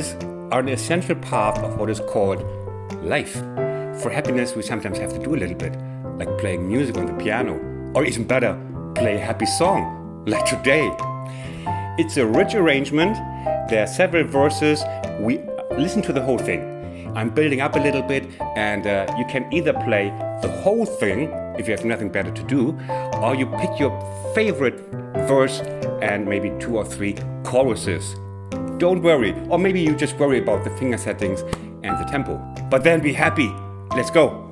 Melodies are an essential part of what is called life. For happiness, we sometimes have to do a little bit, like playing music on the piano, or even better, play a happy song, like today. It's a rich arrangement. There are several verses. We listen to the whole thing. I'm building up a little bit, and you can either play the whole thing if you have nothing better to do, or you pick your favorite verse and maybe 2 or 3 choruses. Don't worry, or maybe you just worry about the finger settings and the tempo. But then be happy. Let's go.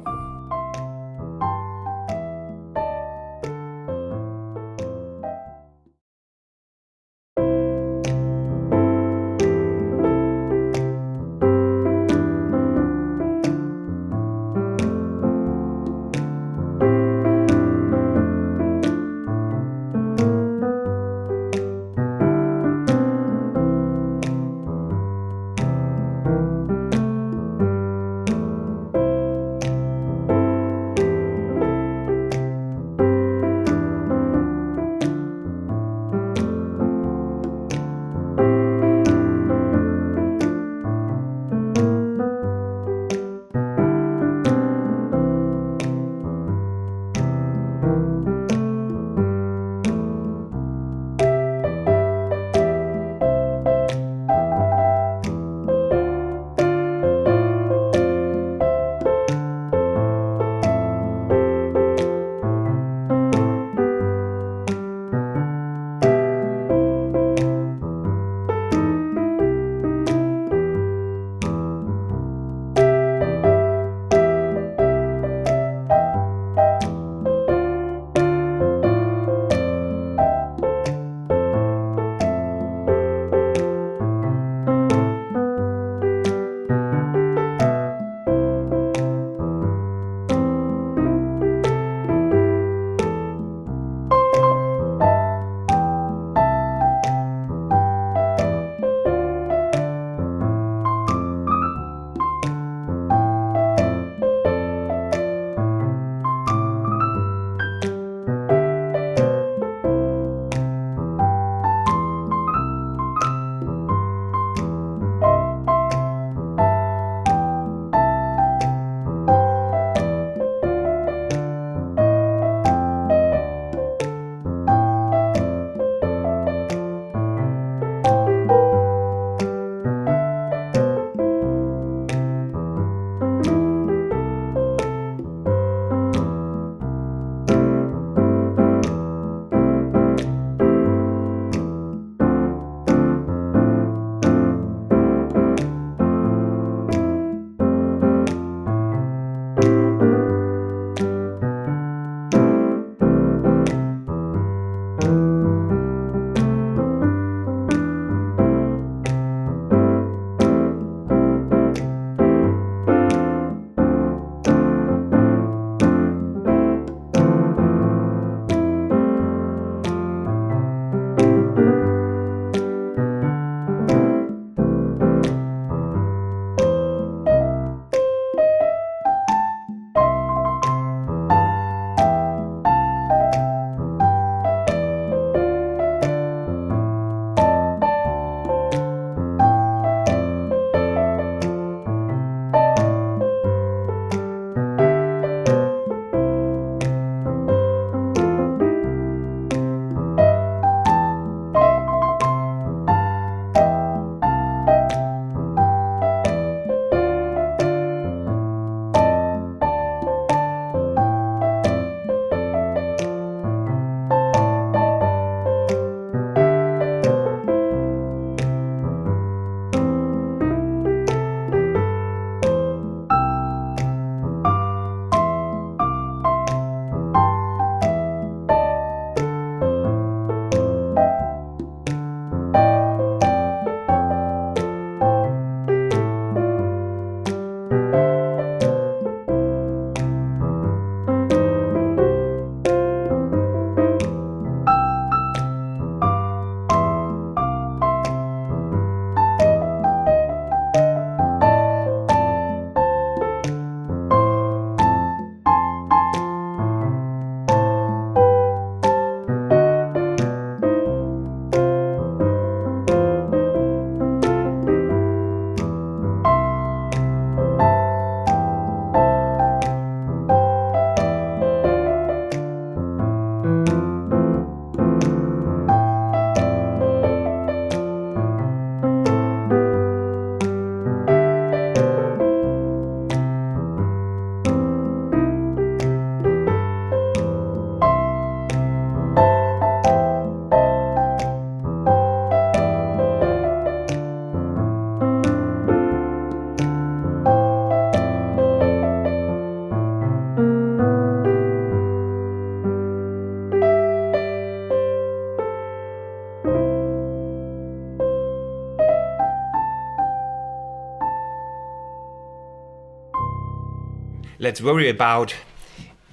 let's worry about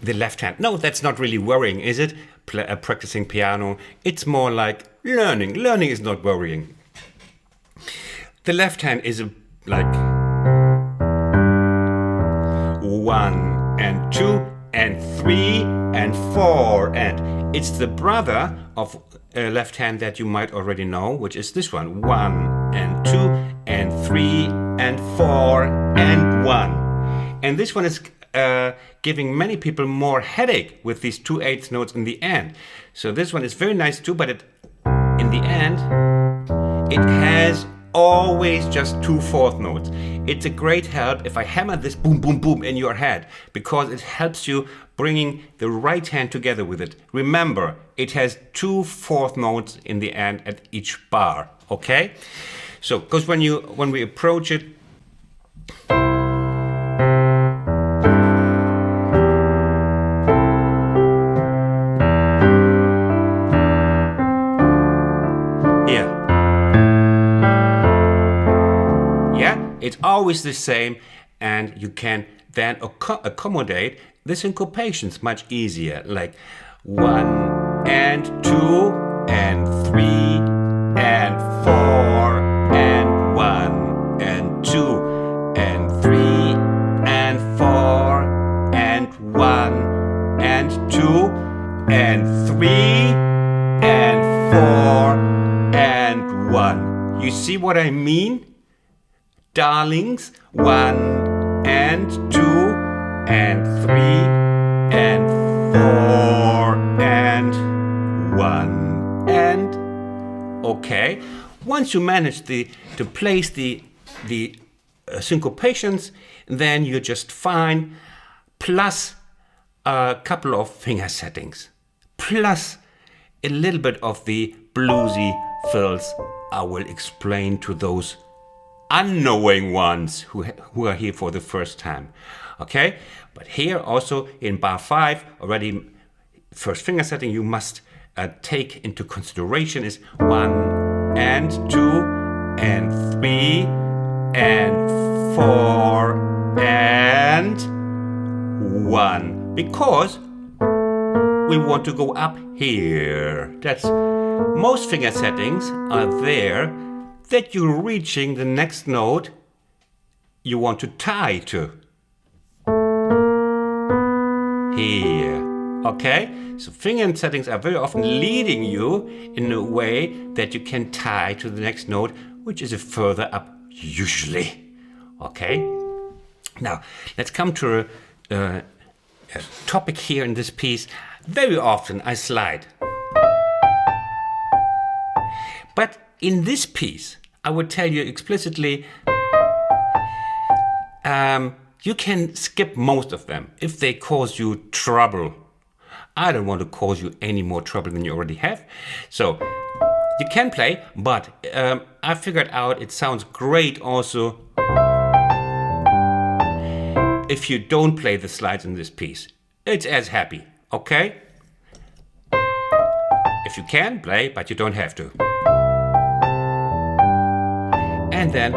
the left hand. No, that's not really worrying, is it? Practicing piano. It's more like learning. Learning is not worrying. The left hand is like 1 and 2 and 3 and 4, and it's the brother of left hand that you might already know, which is this one. 1 and 2 and 3 and 4 and 1. And this one is giving many people more headache with these 2/8 notes in the end. So this one is very nice too, but in the end, it has always just 2/4 notes. It's a great help if I hammer this boom, boom, boom in your head, because it helps you bringing the right hand together with it. Remember, it has 2/4 notes in the end at each bar, okay? So, because when we approach it, it's always the same, and you can then accommodate the syncopations much easier, like 1 and 2 and 3 and 4 and 1 and 2 and 3 and 4 and 1 and 2 and 3 and 4 and 1. You see what I mean? Darlings, 1 and 2 and 3 and 4 and 1 and okay. Once you manage to place the syncopations, then you're just fine. Plus a couple of finger settings, plus a little bit of the bluesy fills. I will explain to those unknowing ones who are here for the first time, okay? But here also in bar 5, already first finger setting you must take into consideration is 1 and 2 and 3 and 4 and 1, because we want to go up here. That's most finger settings are there that you're reaching the next note you want to tie to. Here, okay? So finger settings are very often leading you in a way that you can tie to the next note, which is a further up usually, okay? Now, let's come to a topic here in this piece. Very often I slide. But in this piece, I would tell you explicitly, you can skip most of them if they cause you trouble. I don't want to cause you any more trouble than you already have. So you can play, but I figured out it sounds great also if you don't play the slides in this piece. It's as happy, okay? If you can, play, but you don't have to. And then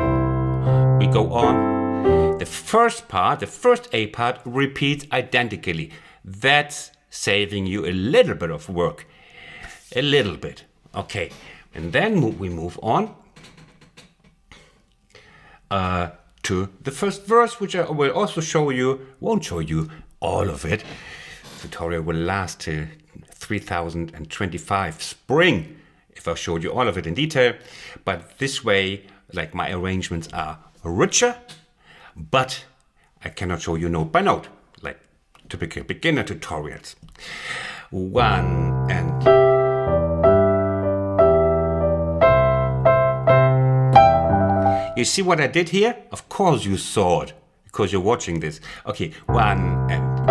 we go on. The first part, the first A part, repeats identically. That's saving you a little bit of work. A little bit. Okay. And then we move on to the first verse, which I will also show you. Won't show you all of it. The tutorial will last till 3025 spring if I showed you all of it in detail. But this way, like, my arrangements are richer, but I cannot show you note by note, like typical beginner tutorials. 1 and you see what I did here? Of course you saw it, because you're watching this. Okay, 1 and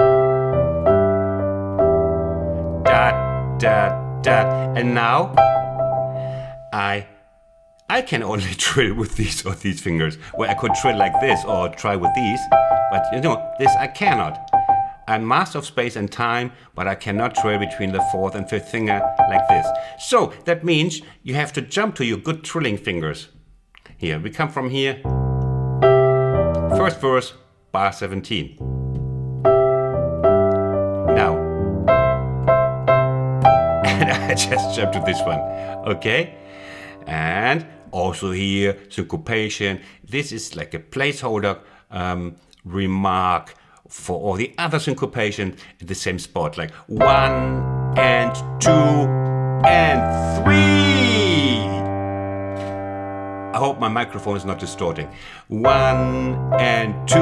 da da da, and now I can only trill with these or these fingers. Well, I could trill like this or try with these, but you know, this I cannot. I'm master of space and time, but I cannot trill between the 4th and 5th finger like this. So that means you have to jump to your good trilling fingers. Here, we come from here. First verse, bar 17. I just jumped to this one. Okay? And also here, syncopation. This is like a placeholder remark for all the other syncopation at the same spot, like 1 and 2 and 3. I hope my microphone is not distorting. 1 and 2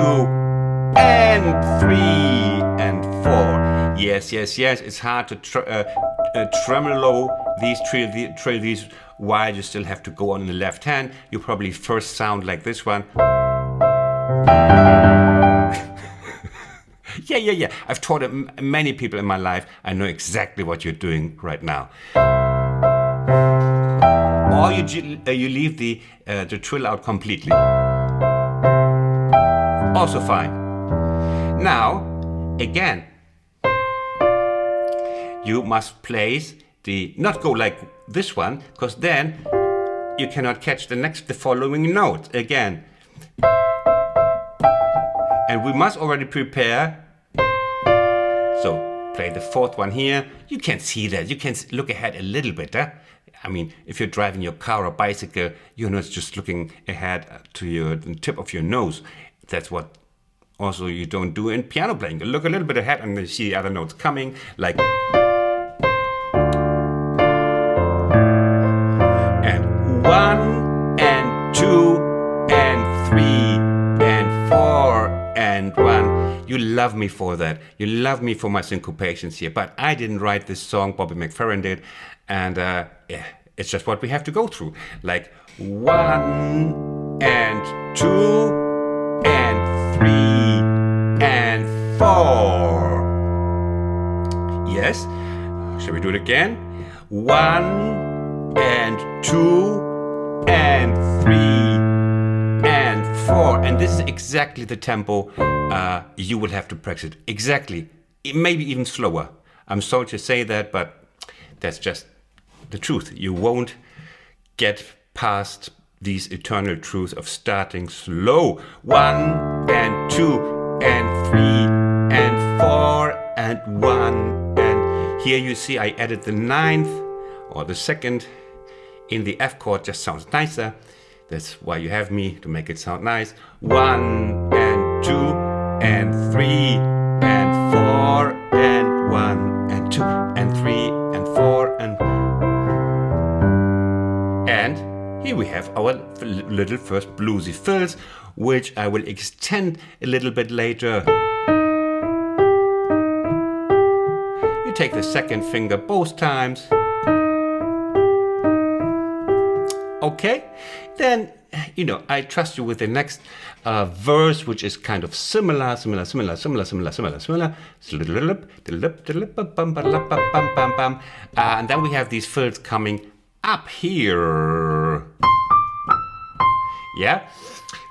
and 3 and 4. Yes, yes, yes. It's hard to tremolo these these while you still have to go on the left hand. You probably first sound like this one. Yeah. I've taught many people in my life. I know exactly what you're doing right now. Or you leave the trill out completely. Also fine. Now, again, you must place not go like this one, because then you cannot catch the following note again. And we must already prepare. So play the fourth one here. You can see that. You can look ahead a little bit. I mean, if you're driving your car or bicycle, you're not just looking ahead to the tip of your nose. That's what also you don't do in piano playing. You look a little bit ahead and you see the other notes coming, like. And 1 and 2 and 3 and 4 and 1. You love me for that. You love me for my syncopations here. But I didn't write this song, Bobby McFerrin did. And yeah, it's just what we have to go through. Like 1 and 2 and 3 and 4. Yes? Shall we do it again? 1 and 2 and 3 and 4. And this is exactly the tempo you will have to practice. Exactly. Maybe even slower. I'm sorry to say that, but that's just the truth. You won't get past these eternal truths of starting slow. 1 and 2 and 3 and 4 and 1. And here you see I added the 9th or the 2nd in the F chord. Just sounds nicer. That's why you have me, to make it sound nice. 1 and 2 and 3 and 4 and 1 and 2 and 3 and 4 and here we have our little first bluesy fills, which I will extend a little bit later. You take the second finger both times. Okay, then, I trust you with the next verse, which is kind of similar. And then we have these fills coming up here. Yeah,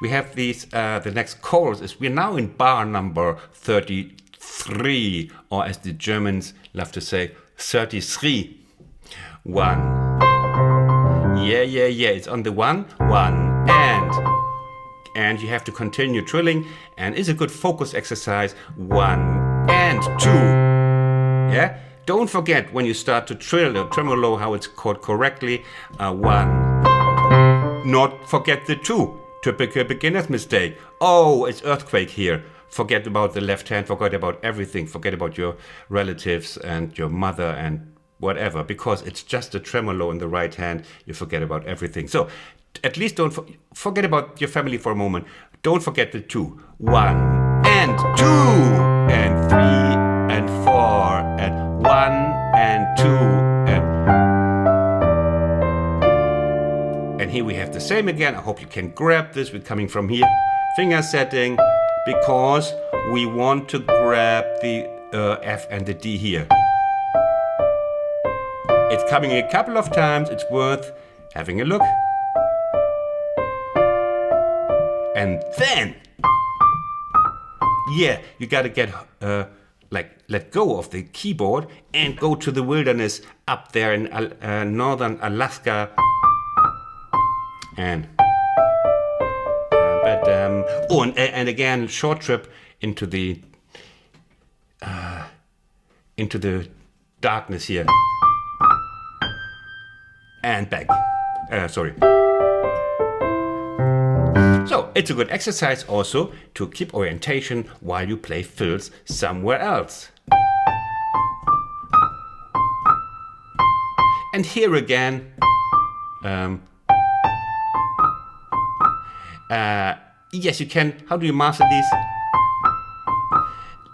we have these, the next chorus is, we're now in bar number 33, or as the Germans love to say, 33. 1. Yeah, it's on the 1, and you have to continue trilling, and it's a good focus exercise. 1 and 2. Yeah, don't forget when you start to trill or tremolo how it's called correctly. 1. Not forget the 2. Typical beginner's mistake. Oh, it's earthquake here. Forget about the left hand, forget about everything, forget about your relatives and your mother and whatever, because it's just a tremolo in the right hand. You forget about everything. So at least don't forget about your family for a moment. Don't forget the 2. 1 and 2 and 3 and 4 and 1 and 2 and here we have the same again. I hope you can grab this. We're coming from here, finger setting, because we want to grab the F and the D here. It's coming a couple of times. It's worth having a look. And then, yeah, you gotta get, let go of the keyboard and go to the wilderness up there in northern Alaska. And again, short trip into the darkness here. and back. Sorry. So it's a good exercise also to keep orientation while you play fills somewhere else. And here again, yes, you can. How do you master these?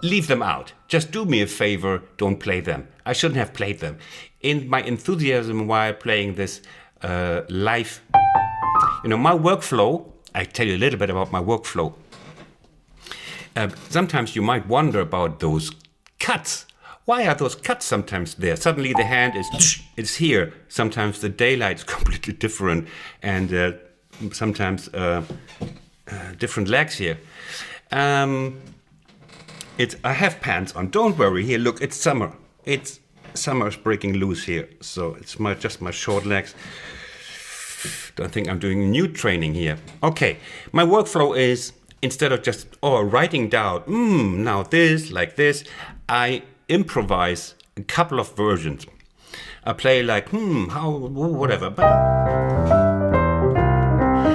Leave them out. Just do me a favor, don't play them. I shouldn't have played them. In my enthusiasm while playing this live, my workflow, I tell you a little bit about my workflow. Sometimes you might wonder about those cuts. Why are those cuts sometimes there? Suddenly the hand is here. Sometimes the daylight is completely different, and sometimes different legs here. I have pants on. Don't worry. Here, look, it's summer. Summer is breaking loose here, so it's just my short legs. Don't think I'm doing new training here. Okay, my workflow is, instead of just writing down, now this, like this, I improvise a couple of versions. I play like, whatever.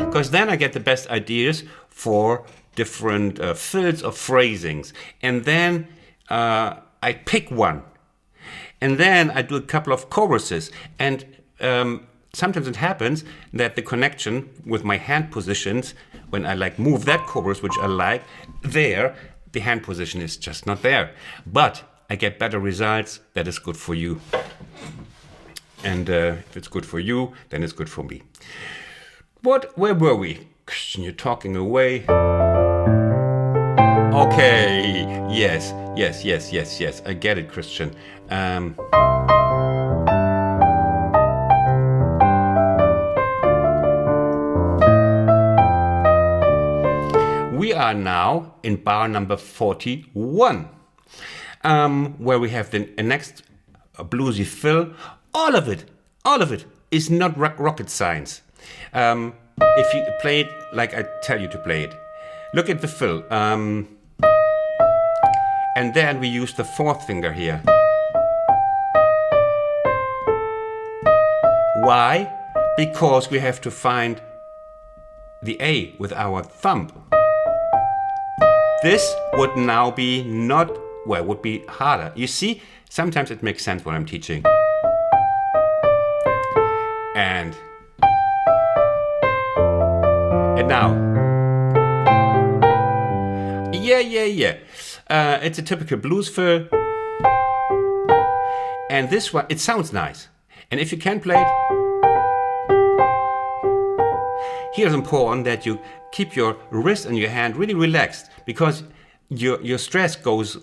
Because then I get the best ideas for different fills or phrasings. And then I pick one. And then I do a couple of choruses. And sometimes it happens that the connection with my hand positions, when I move that chorus, which I like, there, the hand position is just not there. But I get better results. That is good for you. And if it's good for you, then it's good for me. Where were we? Christian, you're talking away. Okay, yes. I get it, Christian. We are now in bar number 41, where we have the next bluesy fill. All of it is not rocket science. If you play it like I tell you to play it, look at the fill. And then we use the fourth finger here. Why? Because we have to find the A with our thumb. This would now be would be harder. You see, sometimes it makes sense what I'm teaching. And now. Yeah. It's a typical blues fill. And this one, it sounds nice. And if you can play it, here's important that you keep your wrist and your hand really relaxed, because your stress goes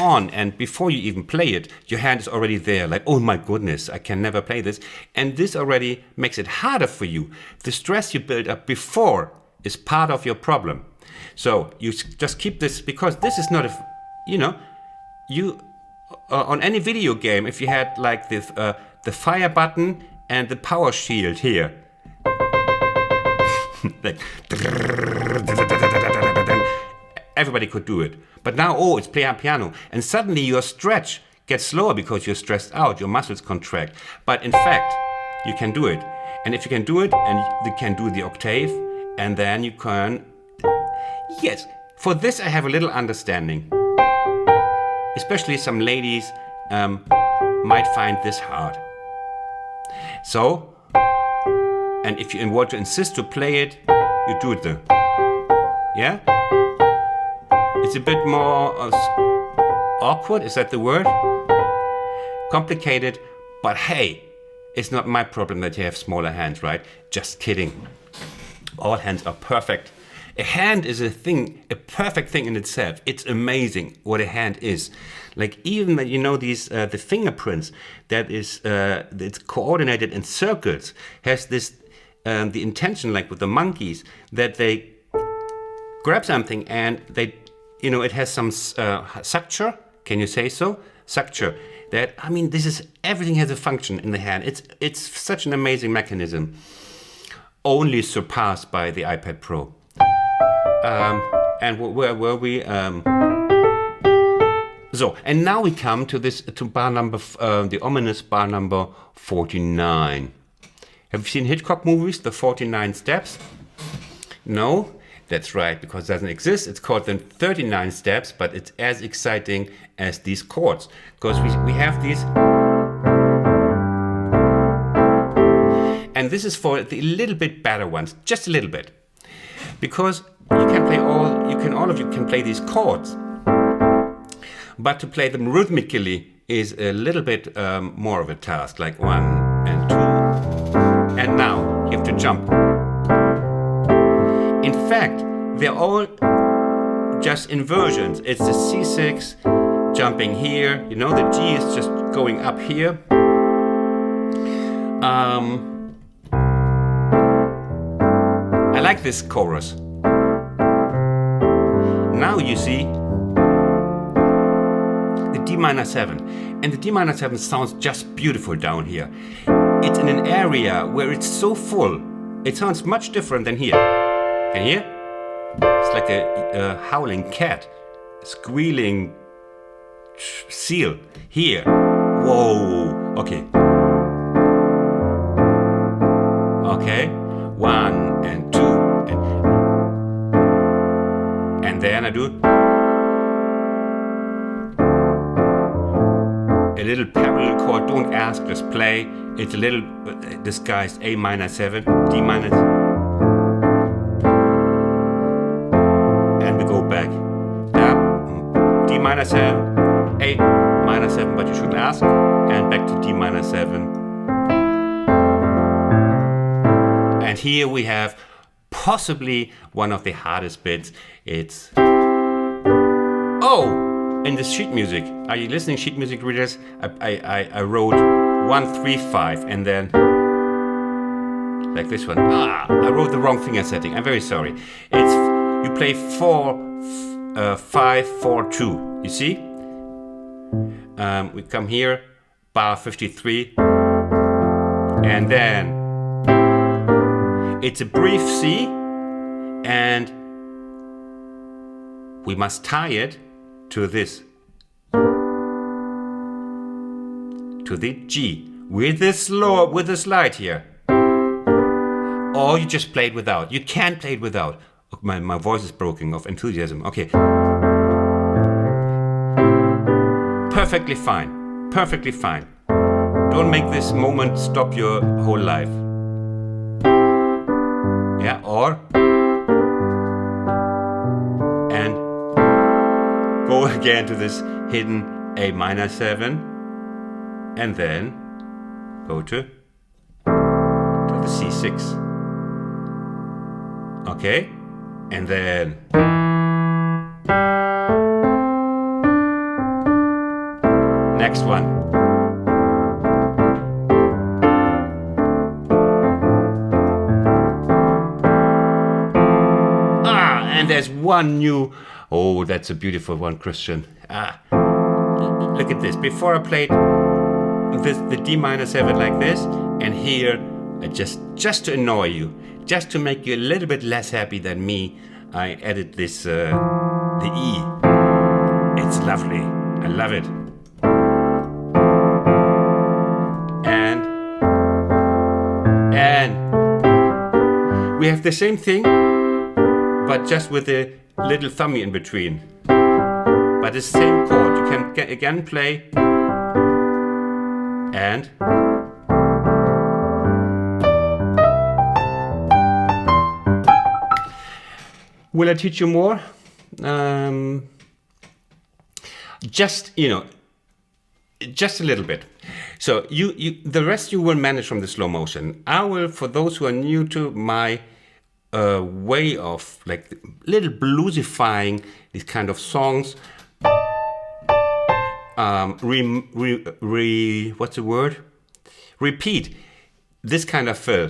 on, and before you even play it, your hand is already there, like, oh my goodness, I can never play this. And this already makes it harder for you. The stress you build up before is part of your problem. So you just keep this, because this is not on any video game, if you had like this, the fire button and the power shield here, like, everybody could do it. But now, it's piano, and suddenly your stretch gets slower because you're stressed out, your muscles contract. But in fact, you can do it. And if you can do it, and you can do the octave, and then you can... Yes, for this I have a little understanding. Especially some ladies might find this hard. So, and if you want to insist to play it, you do it yeah? It's a bit more awkward, is that the word? Complicated, but hey, it's not my problem that you have smaller hands, right? Just kidding. All hands are perfect. A hand is a perfect thing in itself. It's amazing what a hand is. Like, even these the fingerprints that is it's coordinated in circles, has this the intention, like with the monkeys, that they grab something and they it has some suture. Can you say so? Suture. That, everything has a function in the hand. It's such an amazing mechanism, only surpassed by the iPad Pro. And where were we? So, and now we come to bar number, the ominous bar number 49. Have you seen Hitchcock movies, the 49 Steps? No, that's right, because it doesn't exist. It's called the 39 Steps, but it's as exciting as these chords, because we have these. And this is for the little bit better ones, just a little bit, because all of you can play these chords, but to play them rhythmically is a little bit more of a task, like 1 and 2, and now you have to jump. In fact, they're all just inversions. It's the C6 jumping here, you know, the G is just going up here. I like this chorus. Now you see the D minor 7, and the D minor 7 sounds just beautiful down here. It's in an area where it's so full, it sounds much different than here. And here, it's like a howling cat, squealing seal. Here, whoa, okay. Okay, 1 and 2, and then I do a little parallel chord. Don't ask, just play. It's a little disguised A minor 7, D minor, and we go back. D minor 7, A minor 7, but you shouldn't ask, and back to D minor 7. And here we have possibly one of the hardest bits. It's in the sheet music. Are you listening, sheet music readers? I wrote 1, 3, 5, and then like this one. I wrote the wrong finger setting. I'm very sorry. It's you play 4, 5, 4, 2. You see? We come here, bar 53, and then it's a brief C, and we must tie it to this, to the G, with the slide here. Or you just play it without. You can't play it without. My voice is broken of enthusiasm. Okay. Perfectly fine. Perfectly fine. Don't make this moment stop your whole life. Yeah, or and go again to this hidden A minor 7, and then go to the C6. Okay, and then next one. And there's one new, that's a beautiful one, Christian. Look at this. Before I played the D minor 7 like this, and here, just to annoy you, just to make you a little bit less happy than me, I added this, the E. It's lovely. I love it. And we have the same thing, but just with a little thummy in between. But the same chord. You can again play and will I teach you more? Just a little bit. So the rest you will manage from the slow motion. I will, for those who are new to my way of like little bluesifying these kind of songs, what's the word? Repeat this kind of fill,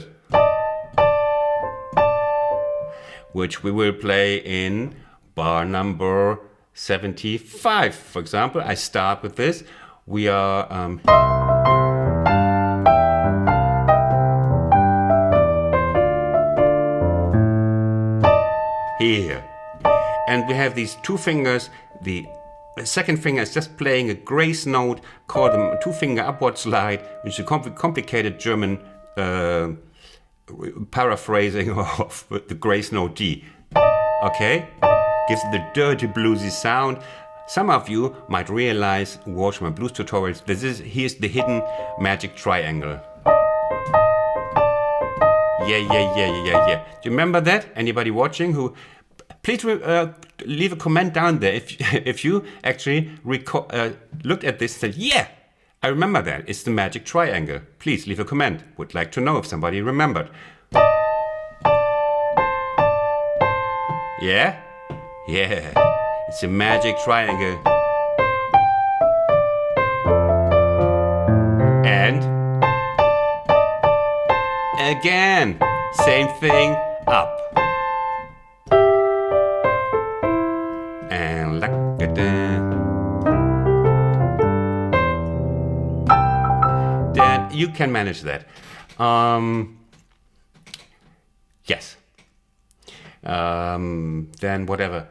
which we will play in bar number 75. For example, I start with this. We are here, and we have these two fingers. The second finger is just playing a grace note called the two-finger upward slide, which is a complicated German paraphrasing of the Grace Note D. Okay? Gives it the dirty bluesy sound. Some of you might realize, watch my blues tutorials, here's the hidden magic triangle. Yeah. Do you remember that? Anybody watching who... Please leave a comment down there if you actually looked at this and said, yeah, I remember that. It's the magic triangle. Please leave a comment. Would like to know if somebody remembered. Yeah? Yeah. It's a magic triangle. And again, same thing, up. And look at that. You can manage that. Yes. Then whatever.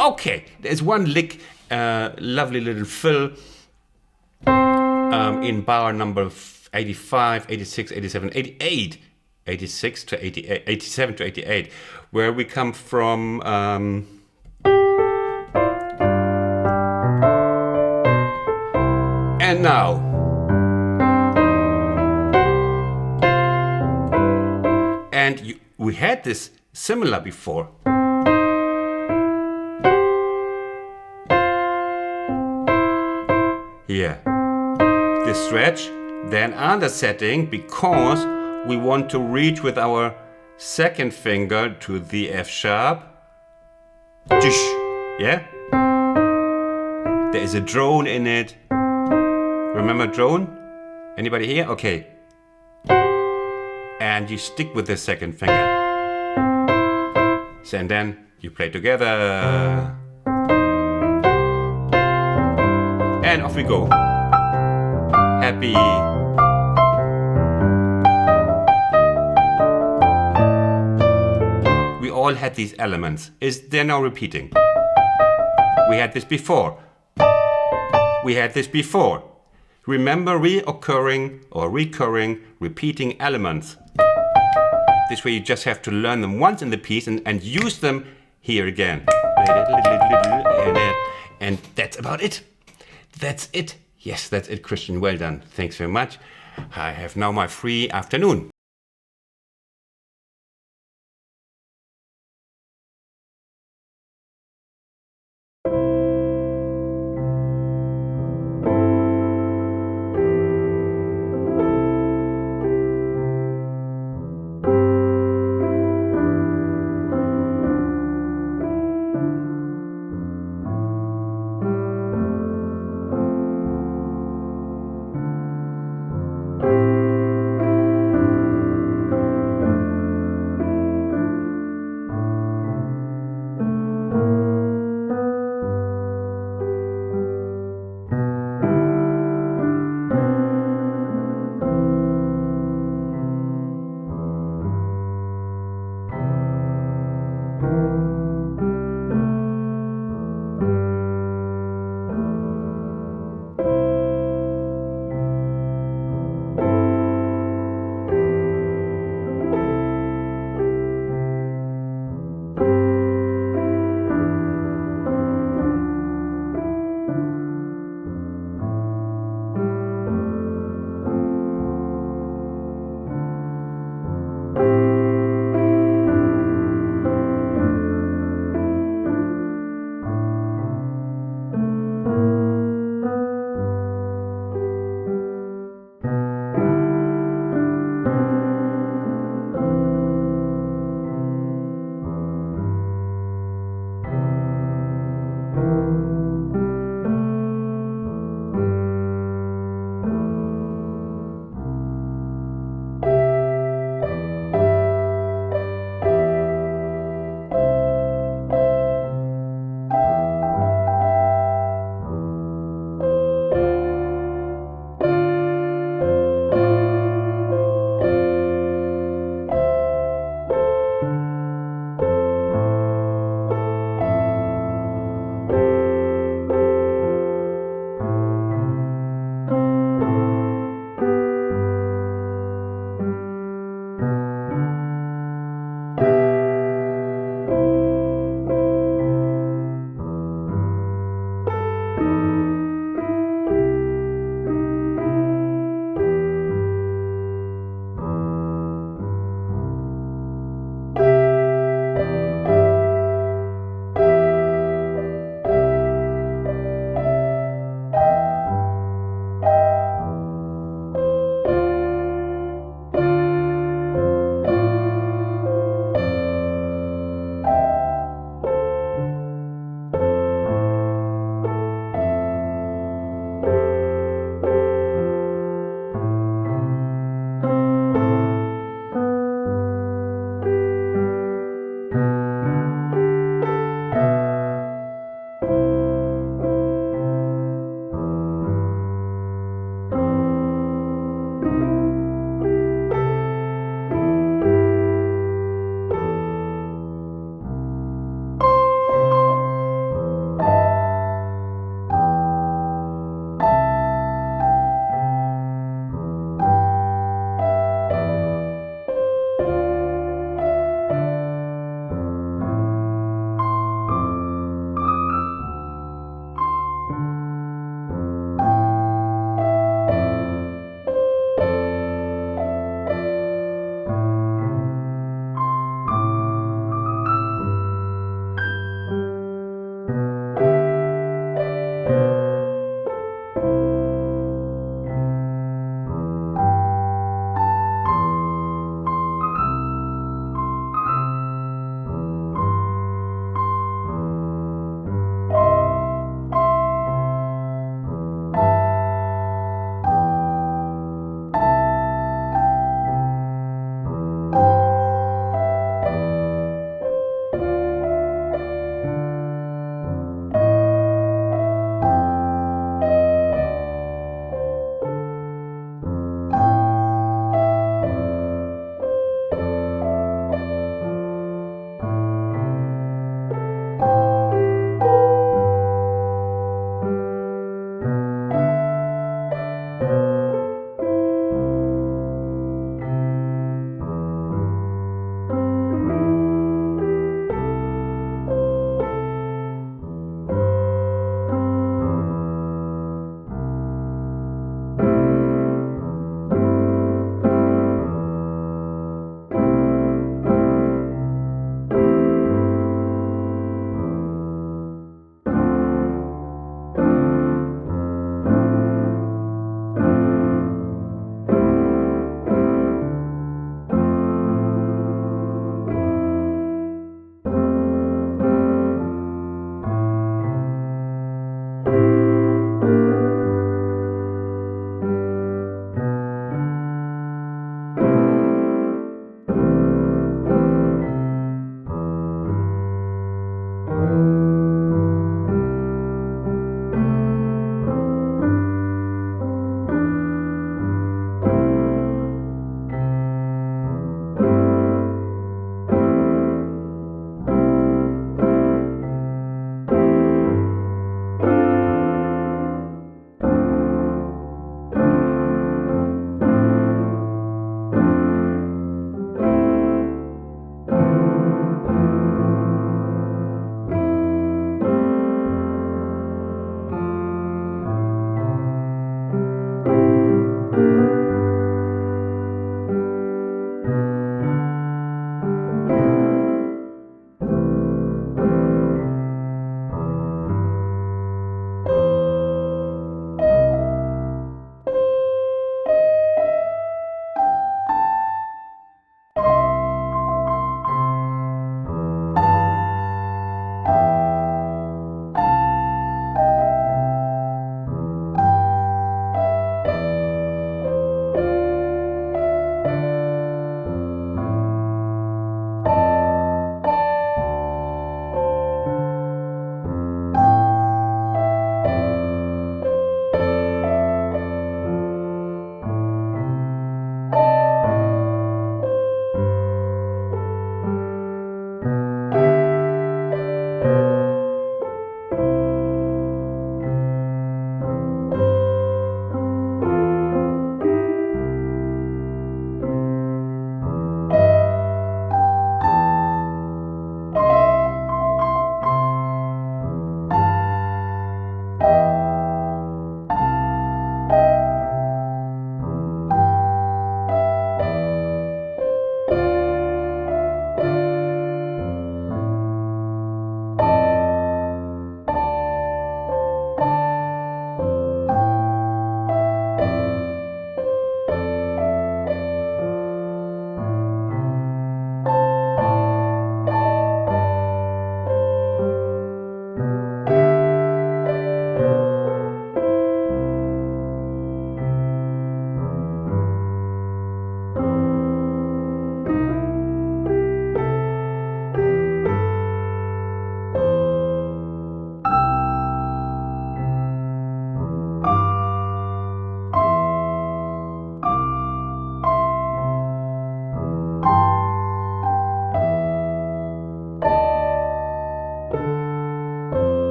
Okay, there's one lick, lovely little fill in bar number 85, 86, 87, 88, 86 to 88, 87 to 88, where we come from. And now. And we had this similar before. Here, the stretch, then undersetting, because we want to reach with our second finger to the F sharp. Yeah? There is a drone in it. Remember drone? Anybody here? Okay. And you stick with the second finger. So, and then you play together. And off we go. Happy. We all had these elements. Is there no repeating? We had this before. We had this before. Remember recurring, repeating elements. This way you just have to learn them once in the piece and use them here again. And that's about it. That's it. Yes, that's it, Christian. Well done. Thanks very much. I have now my free afternoon.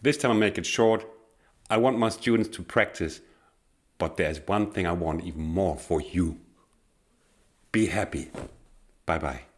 This time I'll make it short. I want my students to practice, but there's one thing I want even more for you. Be happy. Bye-bye.